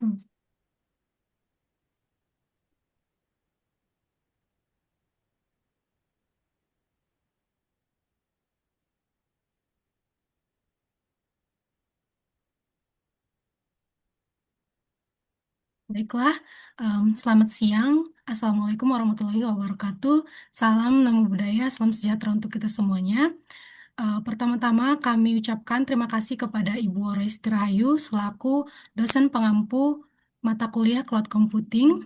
Hmm. Baiklah, selamat siang. Assalamualaikum warahmatullahi wabarakatuh. Salam namo budaya, salam sejahtera untuk kita semuanya. Pertama-tama kami ucapkan terima kasih kepada Ibu Roisti Rahayu selaku dosen pengampu mata kuliah Cloud Computing.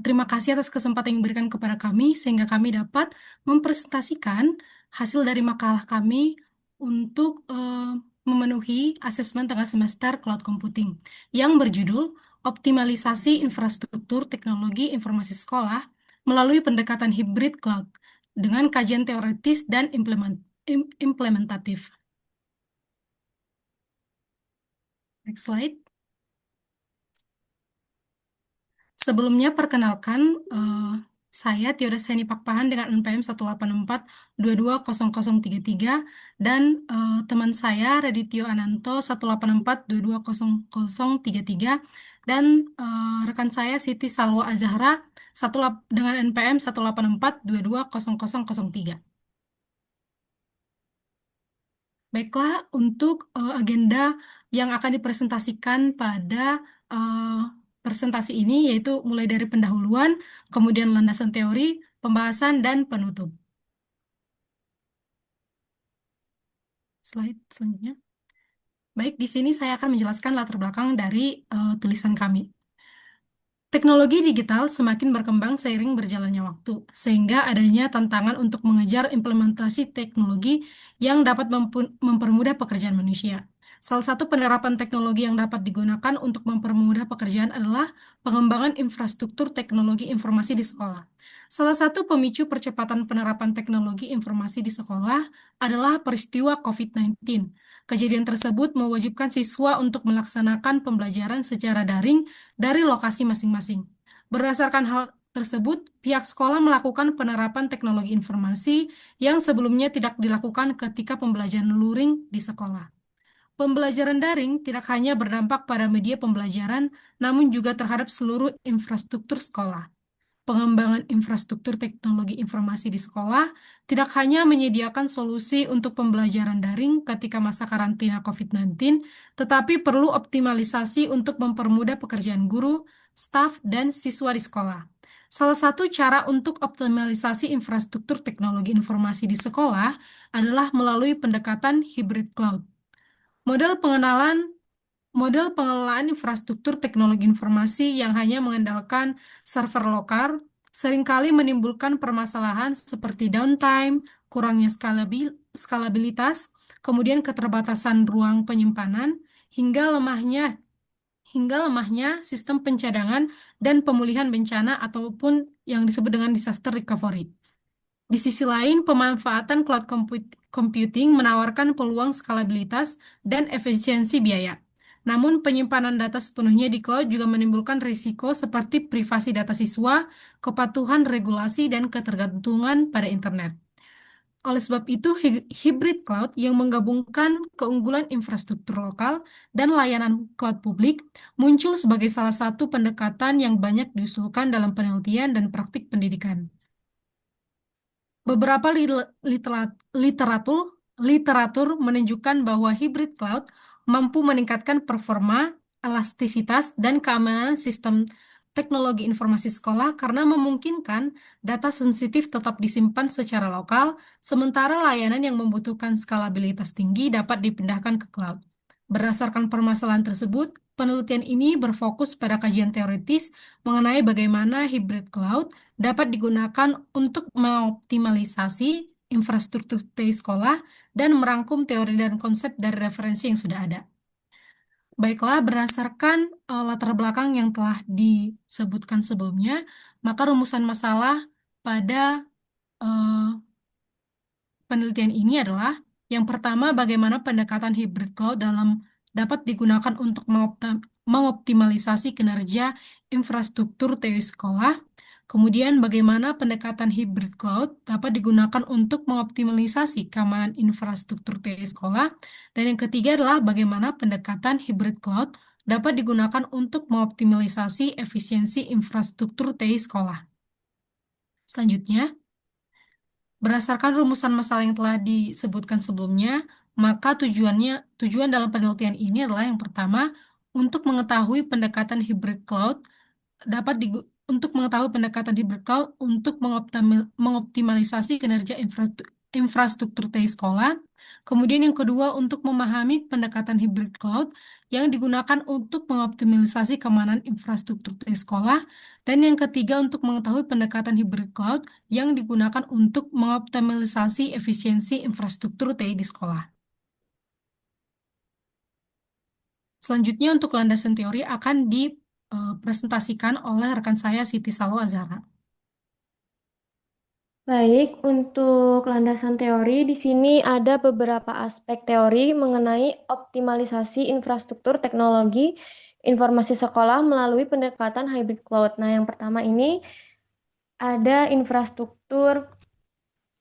Terima kasih atas kesempatan yang diberikan kepada kami sehingga kami dapat mempresentasikan hasil dari makalah kami untuk memenuhi asesmen tengah semester Cloud Computing yang berjudul Optimalisasi Infrastruktur Teknologi Informasi Sekolah melalui pendekatan hibrid cloud dengan kajian teoritis dan implementatif. Next slide. Sebelumnya, perkenalkan, saya Tioda Seni Pakpahan dengan NPM 184220033 dan teman saya Radityo Ananto 184220033 dan rekan saya Siti Salwa Azahra dengan NPM 184220003. Baiklah, untuk agenda yang akan dipresentasikan pada eh, presentasi ini yaitu mulai dari pendahuluan, kemudian landasan teori, pembahasan, dan penutup. Slide selanjutnya. Baik, di sini saya akan menjelaskan latar belakang dari tulisan kami. Teknologi digital semakin berkembang seiring berjalannya waktu, sehingga adanya tantangan untuk mengejar implementasi teknologi yang dapat mempermudah pekerjaan manusia. Salah satu penerapan teknologi yang dapat digunakan untuk mempermudah pekerjaan adalah pengembangan infrastruktur teknologi informasi di sekolah. Salah satu pemicu percepatan penerapan teknologi informasi di sekolah adalah peristiwa COVID-19. Kejadian tersebut mewajibkan siswa untuk melaksanakan pembelajaran secara daring dari lokasi masing-masing. Berdasarkan hal tersebut, pihak sekolah melakukan penerapan teknologi informasi yang sebelumnya tidak dilakukan ketika pembelajaran luring di sekolah. Pembelajaran daring tidak hanya berdampak pada media pembelajaran, namun juga terhadap seluruh infrastruktur sekolah. Pengembangan infrastruktur teknologi informasi di sekolah tidak hanya menyediakan solusi untuk pembelajaran daring ketika masa karantina COVID-19, tetapi perlu optimalisasi untuk mempermudah pekerjaan guru, staf, dan siswa di sekolah. Salah satu cara untuk optimalisasi infrastruktur teknologi informasi di sekolah adalah melalui pendekatan hybrid cloud. Model pengenalan Model pengelolaan infrastruktur teknologi informasi yang hanya mengandalkan server lokal seringkali menimbulkan permasalahan seperti downtime, kurangnya skalabilitas, kemudian keterbatasan ruang penyimpanan, hingga lemahnya sistem pencadangan dan pemulihan bencana ataupun yang disebut dengan disaster recovery. Di sisi lain, pemanfaatan computing menawarkan peluang skalabilitas dan efisiensi biaya. Namun, penyimpanan data sepenuhnya di cloud juga menimbulkan risiko seperti privasi data siswa, kepatuhan regulasi, dan ketergantungan pada internet. Oleh sebab itu, hybrid cloud yang menggabungkan keunggulan infrastruktur lokal dan layanan cloud publik muncul sebagai salah satu pendekatan yang banyak diusulkan dalam penelitian dan praktik pendidikan. Beberapa literatur menunjukkan bahwa hybrid cloud mampu meningkatkan performa, elastisitas, dan keamanan sistem teknologi informasi sekolah karena memungkinkan data sensitif tetap disimpan secara lokal, sementara layanan yang membutuhkan skalabilitas tinggi dapat dipindahkan ke cloud. Berdasarkan permasalahan tersebut, penelitian ini berfokus pada kajian teoritis mengenai bagaimana hybrid cloud dapat digunakan untuk mengoptimalisasi infrastruktur di sekolah dan merangkum teori dan konsep dari referensi yang sudah ada. Baiklah, berdasarkan latar belakang yang telah disebutkan sebelumnya, maka rumusan masalah pada eh, penelitian ini adalah yang pertama, bagaimana pendekatan hybrid cloud dapat digunakan untuk mengoptimalisasi kinerja infrastruktur TI sekolah. Kemudian, bagaimana pendekatan hybrid cloud dapat digunakan untuk mengoptimalisasi keamanan infrastruktur TI sekolah. Dan yang ketiga adalah bagaimana pendekatan hybrid cloud dapat digunakan untuk mengoptimalisasi efisiensi infrastruktur TI sekolah. Selanjutnya, berdasarkan rumusan masalah yang telah disebutkan sebelumnya, maka tujuan dalam penelitian ini adalah yang pertama, untuk mengetahui pendekatan hybrid cloud untuk mengetahui pendekatan hybrid cloud untuk mengoptimalisasi kinerja infrastruktur TI sekolah. Kemudian yang kedua, untuk memahami pendekatan hybrid cloud yang digunakan untuk mengoptimalisasi keamanan infrastruktur TI sekolah. Dan yang ketiga, untuk mengetahui pendekatan hybrid cloud yang digunakan untuk mengoptimalisasi efisiensi infrastruktur TI di sekolah. Selanjutnya untuk landasan teori akan dipresentasikan oleh rekan saya Siti Salo Azhara. Baik, untuk landasan teori di sini ada beberapa aspek teori mengenai optimalisasi infrastruktur teknologi informasi sekolah melalui pendekatan hybrid cloud. Nah, yang pertama ini ada infrastruktur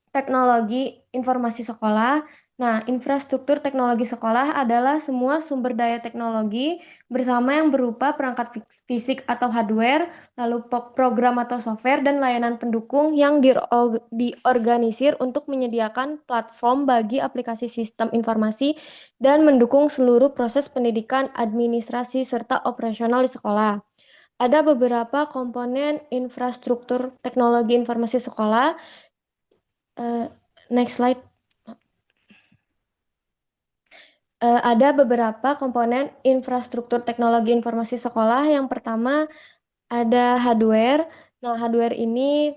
teknologi informasi sekolah. Nah, infrastruktur teknologi sekolah adalah semua sumber daya teknologi bersama yang berupa perangkat fisik atau hardware, lalu program atau software, dan layanan pendukung yang diorganisir untuk menyediakan platform bagi aplikasi sistem informasi dan mendukung seluruh proses pendidikan, administrasi, serta operasional di sekolah. Ada beberapa komponen infrastruktur teknologi informasi sekolah. Next slide. Ada beberapa komponen infrastruktur teknologi informasi sekolah. Yang pertama ada hardware. Nah, hardware ini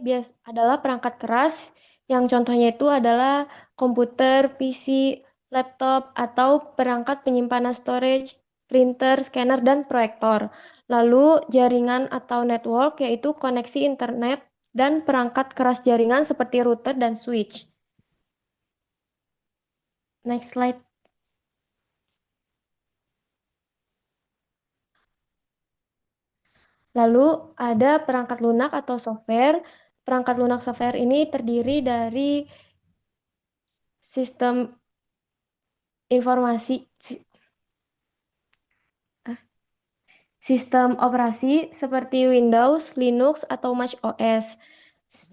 adalah perangkat keras yang contohnya itu adalah komputer, PC, laptop, atau perangkat penyimpanan storage, printer, scanner, dan proyektor. Lalu jaringan atau network yaitu koneksi internet dan perangkat keras jaringan seperti router dan switch. Next slide. Lalu ada perangkat lunak atau software. Perangkat lunak software ini terdiri dari sistem informasi, sistem operasi seperti Windows, Linux, atau Mac OS.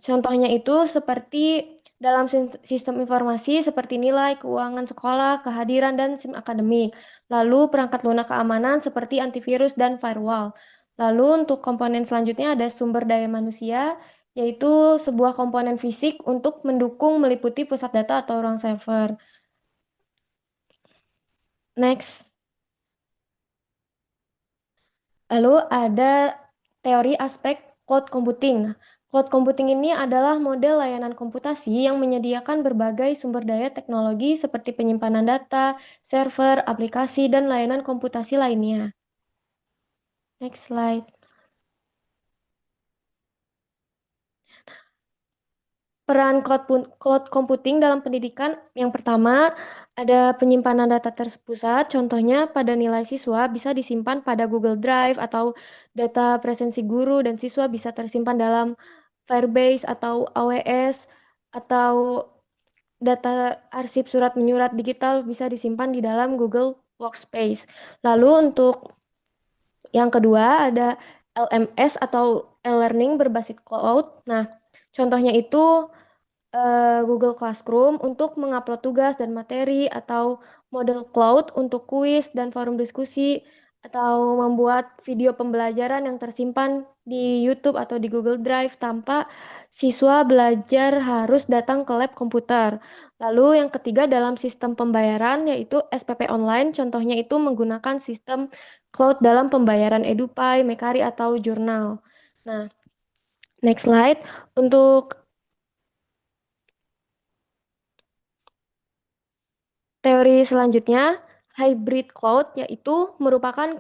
Contohnya itu seperti dalam sistem informasi seperti nilai, keuangan sekolah, kehadiran, dan SIM akademik. Lalu perangkat lunak keamanan seperti antivirus dan firewall. Lalu untuk komponen selanjutnya ada sumber daya manusia, yaitu sebuah komponen fisik untuk mendukung meliputi pusat data atau ruang server. Next. Lalu ada teori aspek cloud computing. Nah, cloud computing ini adalah model layanan komputasi yang menyediakan berbagai sumber daya teknologi seperti penyimpanan data, server, aplikasi, dan layanan komputasi lainnya. Next slide. Peran cloud computing dalam pendidikan yang pertama ada penyimpanan data terpusat, contohnya pada nilai siswa bisa disimpan pada Google Drive atau data presensi guru dan siswa bisa tersimpan dalam Firebase atau AWS atau data arsip surat menyurat digital bisa disimpan di dalam Google Workspace. Lalu untuk yang kedua ada LMS atau e-learning berbasis cloud. Nah, contohnya itu Google Classroom untuk mengupload tugas dan materi, atau model cloud untuk kuis dan forum diskusi, atau membuat video pembelajaran yang tersimpan di YouTube atau di Google Drive tanpa siswa belajar harus datang ke lab komputer. Lalu yang ketiga dalam sistem pembayaran yaitu SPP online, contohnya itu menggunakan sistem cloud dalam pembayaran EduPay, Mekari, atau jurnal. Nah, next slide. Untuk teori selanjutnya, hybrid cloud yaitu merupakan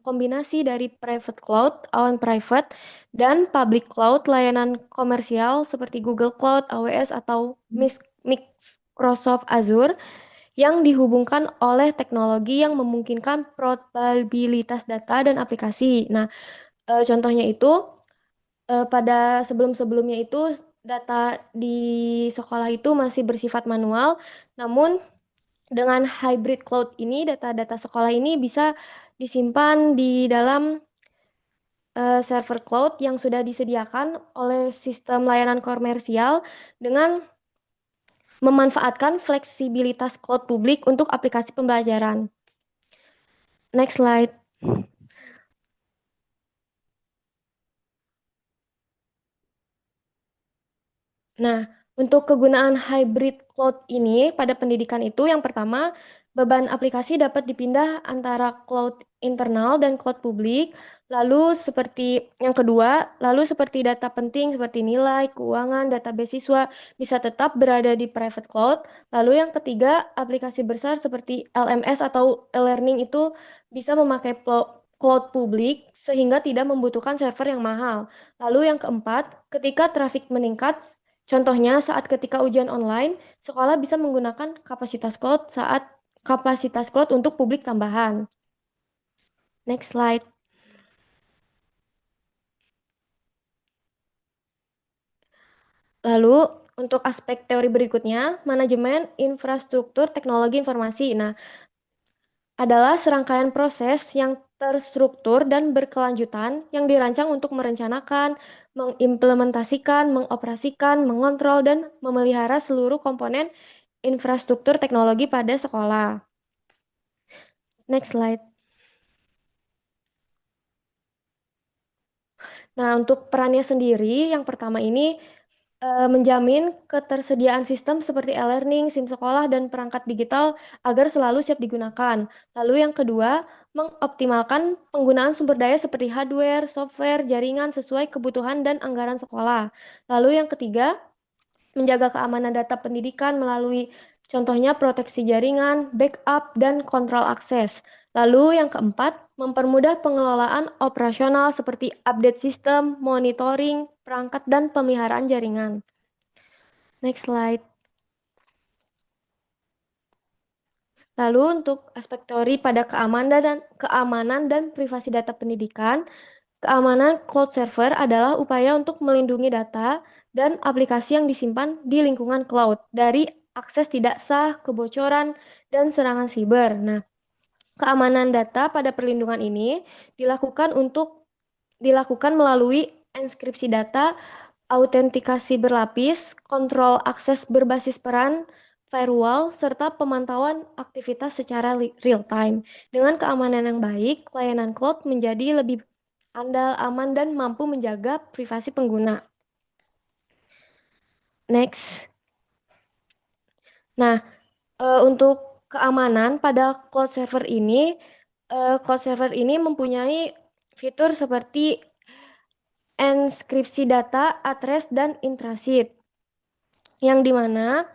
kombinasi dari private cloud, awan private, dan public cloud layanan komersial seperti Google Cloud, AWS, atau Microsoft Azure yang dihubungkan oleh teknologi yang memungkinkan probabilitas data dan aplikasi. Nah, contohnya itu pada sebelum-sebelumnya itu data di sekolah itu masih bersifat manual, namun dengan hybrid cloud ini, data-data sekolah ini bisa disimpan di dalam server cloud yang sudah disediakan oleh sistem layanan komersial dengan memanfaatkan fleksibilitas cloud publik untuk aplikasi pembelajaran. Next slide. Nah, untuk kegunaan hybrid cloud ini pada pendidikan itu yang pertama, beban aplikasi dapat dipindah antara cloud internal dan cloud publik. Lalu seperti yang kedua, lalu seperti data penting seperti nilai, keuangan, data beasiswa bisa tetap berada di private cloud. Lalu yang ketiga, aplikasi besar seperti LMS atau e-learning itu bisa memakai cloud publik sehingga tidak membutuhkan server yang mahal. Lalu yang keempat, ketika traffic meningkat, contohnya saat ketika ujian online, sekolah bisa menggunakan kapasitas cloud untuk publik tambahan. Next slide. Lalu untuk aspek teori berikutnya, manajemen infrastruktur teknologi informasi. Nah, adalah serangkaian proses yang terstruktur dan berkelanjutan yang dirancang untuk merencanakan, mengimplementasikan, mengoperasikan, mengontrol, dan memelihara seluruh komponen infrastruktur teknologi pada sekolah. Next slide. Nah, untuk perannya sendiri, yang pertama ini menjamin ketersediaan sistem seperti e-learning, SIM sekolah, dan perangkat digital agar selalu siap digunakan. Lalu yang kedua, mengoptimalkan penggunaan sumber daya seperti hardware, software, jaringan sesuai kebutuhan dan anggaran sekolah. Lalu yang ketiga, menjaga keamanan data pendidikan melalui contohnya proteksi jaringan, backup, dan kontrol akses. Lalu yang keempat, mempermudah pengelolaan operasional seperti update sistem, monitoring, perangkat, dan pemeliharaan jaringan. Next slide. Lalu untuk aspek teori pada keamanan dan privasi data pendidikan, keamanan cloud server adalah upaya untuk melindungi data dan aplikasi yang disimpan di lingkungan cloud dari akses tidak sah, kebocoran, dan serangan siber. Nah, keamanan data pada perlindungan ini dilakukan melalui enkripsi data, autentikasi berlapis, kontrol akses berbasis peran, firewall, serta pemantauan aktivitas secara real time. Dengan keamanan yang baik, layanan cloud menjadi lebih andal, aman, dan mampu menjaga privasi pengguna. Next. Nah, untuk keamanan pada cloud server ini mempunyai fitur seperti enkripsi data, address, dan intrasit. Yang dimana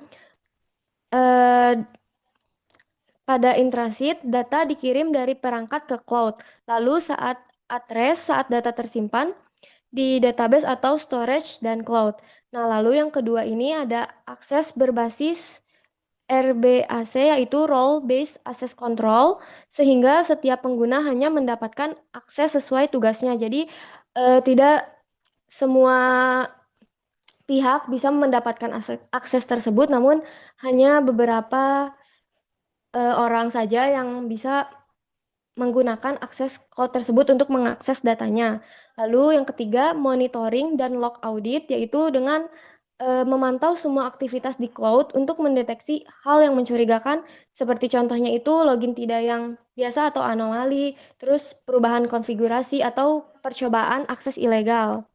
pada intrasit, data dikirim dari perangkat ke cloud. Lalu saat data tersimpan di database atau storage dan cloud. Nah, lalu yang kedua ini ada akses berbasis RBAC, yaitu Role Based Access Control, sehingga setiap pengguna hanya mendapatkan akses sesuai tugasnya. Jadi, tidak semua pihak bisa mendapatkan akses tersebut, namun hanya beberapa orang saja yang bisa menggunakan akses cloud tersebut untuk mengakses datanya. Lalu yang ketiga, monitoring dan log audit, yaitu dengan memantau semua aktivitas di cloud untuk mendeteksi hal yang mencurigakan, seperti contohnya itu login tidak yang biasa atau anomali, terus perubahan konfigurasi atau percobaan akses ilegal.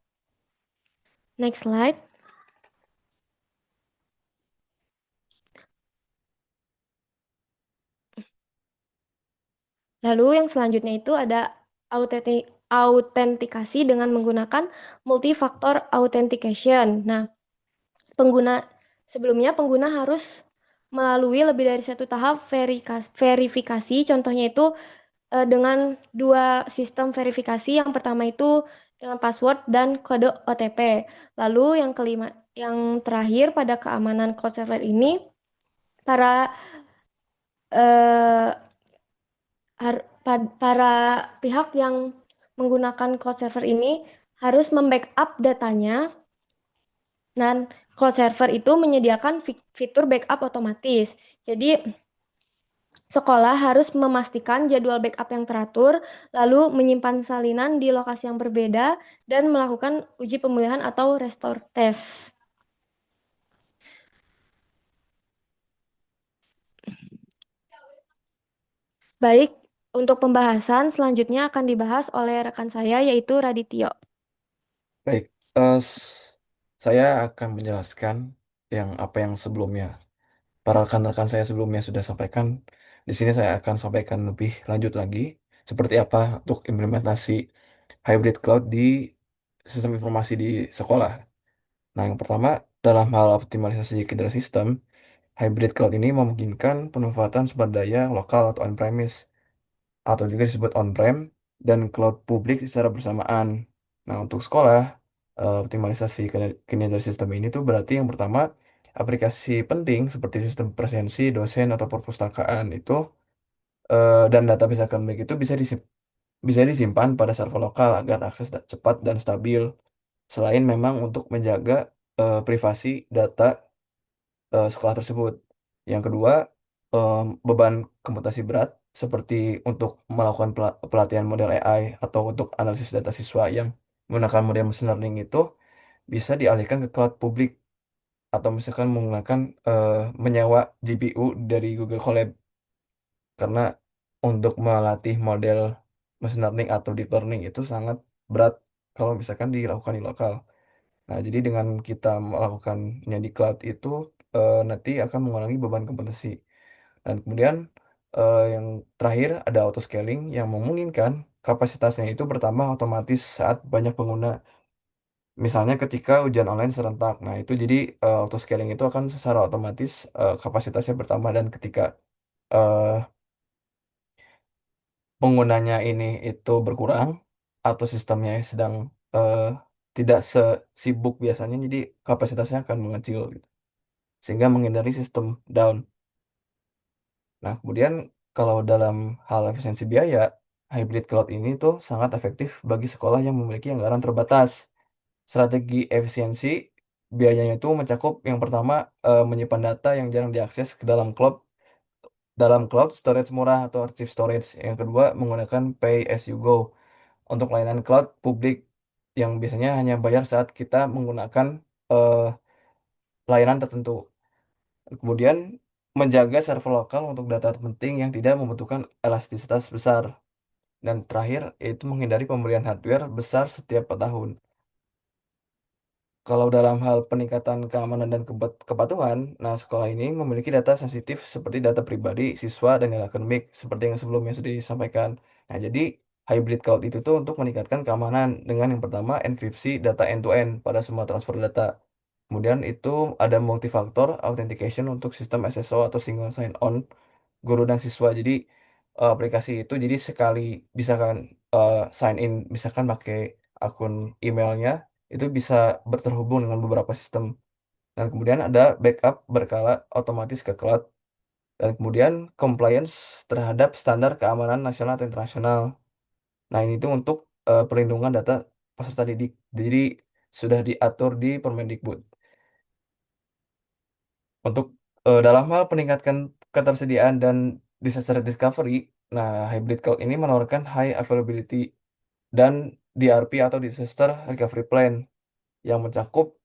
Next slide. Lalu yang selanjutnya itu ada autentikasi dengan menggunakan multifaktor authentication. Nah, pengguna harus melalui lebih dari satu tahap verifikasi. Contohnya itu dengan dua sistem verifikasi. Yang pertama itu dengan password dan kode OTP. Lalu yang terakhir pada keamanan cloud server ini, para eh, para pihak yang menggunakan cloud server ini harus membackup datanya, dan cloud server itu menyediakan fitur backup otomatis. Jadi Sekolah harus memastikan jadwal backup yang teratur, lalu menyimpan salinan di lokasi yang berbeda, dan melakukan uji pemulihan atau restore test. Baik, untuk pembahasan selanjutnya akan dibahas oleh rekan saya yaitu Radityo. Baik, saya akan menjelaskan apa yang sebelumnya para rekan-rekan saya sebelumnya sudah sampaikan. Di sini saya akan sampaikan lebih lanjut lagi seperti apa untuk implementasi hybrid cloud di sistem informasi di sekolah. Nah, yang pertama, dalam hal optimalisasi kinerja sistem, hybrid cloud ini memungkinkan pemanfaatan sumber daya lokal atau on-premise atau juga disebut on-prem dan cloud publik secara bersamaan. Nah, untuk sekolah, optimalisasi kinerja sistem ini tuh berarti yang pertama, aplikasi penting seperti sistem presensi, dosen, atau perpustakaan itu dan database akademik itu bisa disimpan pada server lokal agar akses cepat dan stabil. Selain memang untuk menjaga privasi data sekolah tersebut. Yang kedua, beban komputasi berat seperti untuk melakukan pelatihan model AI atau untuk analisis data siswa yang menggunakan model machine learning itu bisa dialihkan ke cloud publik atau misalkan menggunakan menyewa GPU dari Google Colab karena untuk melatih model machine learning atau deep learning itu sangat berat kalau misalkan dilakukan di lokal. Nah, jadi dengan kita melakukannya di cloud itu nanti akan mengurangi beban komputasi. Dan kemudian yang terakhir ada auto scaling yang memungkinkan kapasitasnya itu bertambah otomatis saat banyak pengguna. Misalnya ketika ujian online serentak. Nah, itu jadi auto scaling itu akan secara otomatis kapasitasnya bertambah dan ketika eh, penggunanya ini itu berkurang atau sistemnya sedang eh, tidak sesibuk biasanya, jadi kapasitasnya akan mengecil gitu. Sehingga menghindari sistem down. Nah, kemudian kalau dalam hal efisiensi biaya, hybrid cloud ini tuh sangat efektif bagi sekolah yang memiliki anggaran terbatas. Strategi efisiensi biayanya itu mencakup yang pertama menyimpan data yang jarang diakses ke dalam cloud storage murah atau archive storage. Yang kedua menggunakan pay as you go untuk layanan cloud publik yang biasanya hanya bayar saat kita menggunakan eh, layanan tertentu. Kemudian menjaga server lokal untuk data penting yang tidak membutuhkan elastisitas besar. Dan terakhir yaitu menghindari pembelian hardware besar setiap tahun. Kalau dalam hal peningkatan keamanan dan kepatuhan, nah sekolah ini memiliki data sensitif seperti data pribadi siswa dan nilai akademik seperti yang sebelumnya sudah disampaikan. Nah, jadi hybrid cloud itu tuh untuk meningkatkan keamanan dengan yang pertama enkripsi data end-to-end pada semua transfer data. Kemudian itu ada multifaktor authentication untuk sistem SSO atau single sign-on guru dan siswa. Jadi aplikasi itu jadi sekali bisa kan sign in misalkan pakai akun emailnya itu bisa berterhubung dengan beberapa sistem. Dan kemudian ada backup berkala otomatis ke cloud. Dan kemudian compliance terhadap standar keamanan nasional atau internasional. Nah, ini tuh untuk perlindungan data peserta didik. Jadi sudah diatur di Permendikbud. Untuk dalam hal peningkatkan ketersediaan dan disaster recovery, nah hybrid cloud ini menawarkan high availability dan DRP atau disaster recovery plan yang mencakup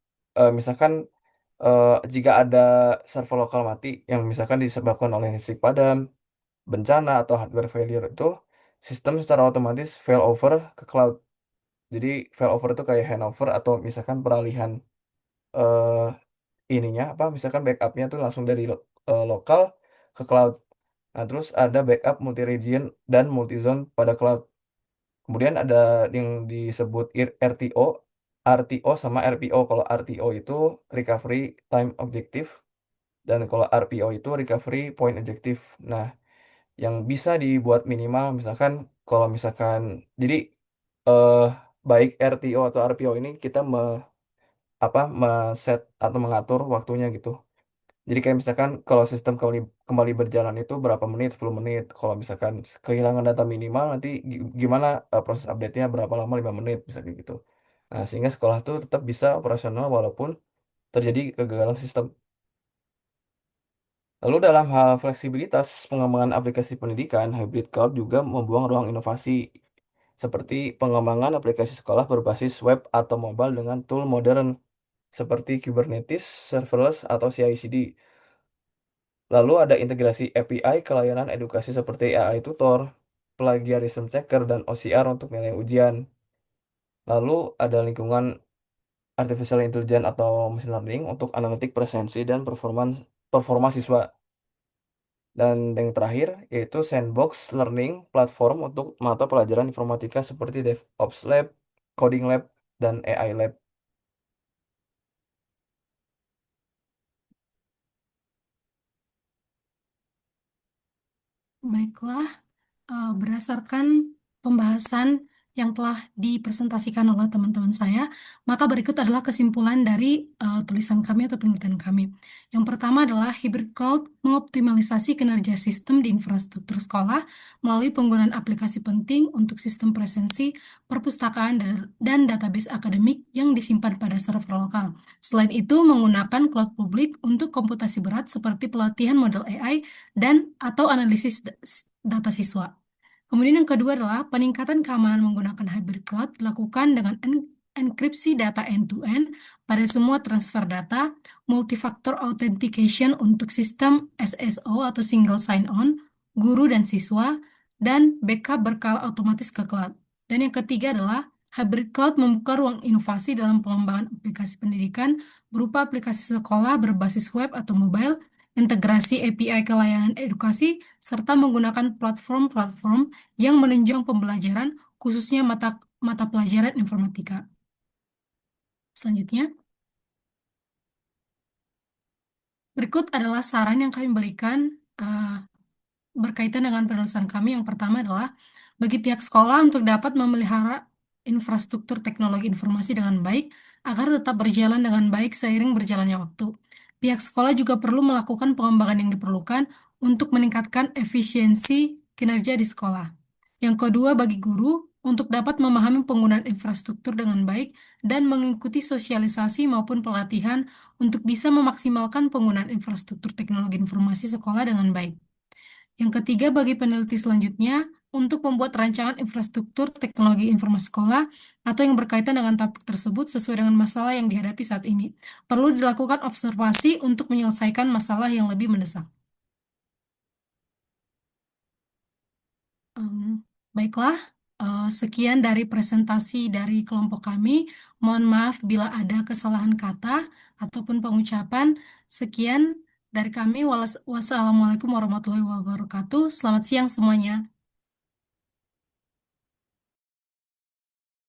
misalkan eh, jika ada server lokal mati yang misalkan disebabkan oleh listrik padam, bencana atau hardware failure itu sistem secara otomatis failover ke cloud. Jadi failover itu kayak handover atau misalkan peralihan eh, ininya apa misalkan backupnya tuh langsung dari lokal ke cloud. Nah, terus ada backup multi region dan multi zone pada cloud. Kemudian ada yang disebut RTO, RTO sama RPO. Kalau RTO itu recovery time objective dan kalau RPO itu recovery point objective. Nah, yang bisa dibuat minimal misalkan kalau misalkan jadi eh baik RTO atau RPO ini kita set atau mengatur waktunya gitu. Jadi kayak misalkan kalau sistem kembali berjalan itu berapa menit, 10 menit. Kalau misalkan kehilangan data minimal nanti gimana proses update-nya berapa lama, 5 menit bisa kayak gitu. Nah, sehingga sekolah tuh tetap bisa operasional walaupun terjadi kegagalan sistem. Lalu dalam hal fleksibilitas pengembangan aplikasi pendidikan, hybrid cloud juga membuang ruang inovasi seperti pengembangan aplikasi sekolah berbasis web atau mobile dengan tool modern seperti Kubernetes, serverless, atau CI/CD. Lalu ada integrasi API ke layanan edukasi seperti AI Tutor, Plagiarism Checker, dan OCR untuk nilai ujian. Lalu ada lingkungan artificial intelligence atau machine learning untuk analitik presensi dan performa siswa. Dan yang terakhir yaitu sandbox learning platform untuk mata pelajaran informatika seperti DevOps Lab, Coding Lab, dan AI Lab. Baiklah, berdasarkan pembahasan yang telah dipresentasikan oleh teman-teman saya, maka berikut adalah kesimpulan dari tulisan kami atau penelitian kami. Yang pertama adalah hybrid cloud mengoptimalisasi kinerja sistem di infrastruktur sekolah melalui penggunaan aplikasi penting untuk sistem presensi, perpustakaan, dan database akademik yang disimpan pada server lokal. Selain itu, menggunakan cloud publik untuk komputasi berat seperti pelatihan model AI dan atau analisis data siswa. Kemudian yang kedua adalah peningkatan keamanan menggunakan hybrid cloud dilakukan dengan enkripsi data end-to-end pada semua transfer data, multifactor authentication untuk sistem SSO atau single sign-on, guru dan siswa, dan backup berkala otomatis ke cloud. Dan yang ketiga adalah hybrid cloud membuka ruang inovasi dalam pengembangan aplikasi pendidikan berupa aplikasi sekolah berbasis web atau mobile, integrasi API ke layanan edukasi, serta menggunakan platform-platform yang menunjang pembelajaran, khususnya mata mata pelajaran informatika. Selanjutnya, berikut adalah saran yang kami berikan berkaitan dengan penulisan kami. Yang pertama adalah bagi pihak sekolah untuk dapat memelihara infrastruktur teknologi informasi dengan baik agar tetap berjalan dengan baik seiring berjalannya waktu. Pihak sekolah juga perlu melakukan pengembangan yang diperlukan untuk meningkatkan efisiensi kinerja di sekolah. Yang kedua, bagi guru untuk dapat memahami penggunaan infrastruktur dengan baik dan mengikuti sosialisasi maupun pelatihan untuk bisa memaksimalkan penggunaan infrastruktur teknologi informasi sekolah dengan baik. Yang ketiga, bagi peneliti selanjutnya, untuk membuat rancangan infrastruktur teknologi informasi sekolah atau yang berkaitan dengan topik tersebut sesuai dengan masalah yang dihadapi saat ini. Perlu dilakukan observasi untuk menyelesaikan masalah yang lebih mendesak. Baiklah, sekian dari presentasi dari kelompok kami. Mohon maaf bila ada kesalahan kata ataupun pengucapan. Sekian dari kami. Wassalamualaikum warahmatullahi wabarakatuh. Selamat siang semuanya.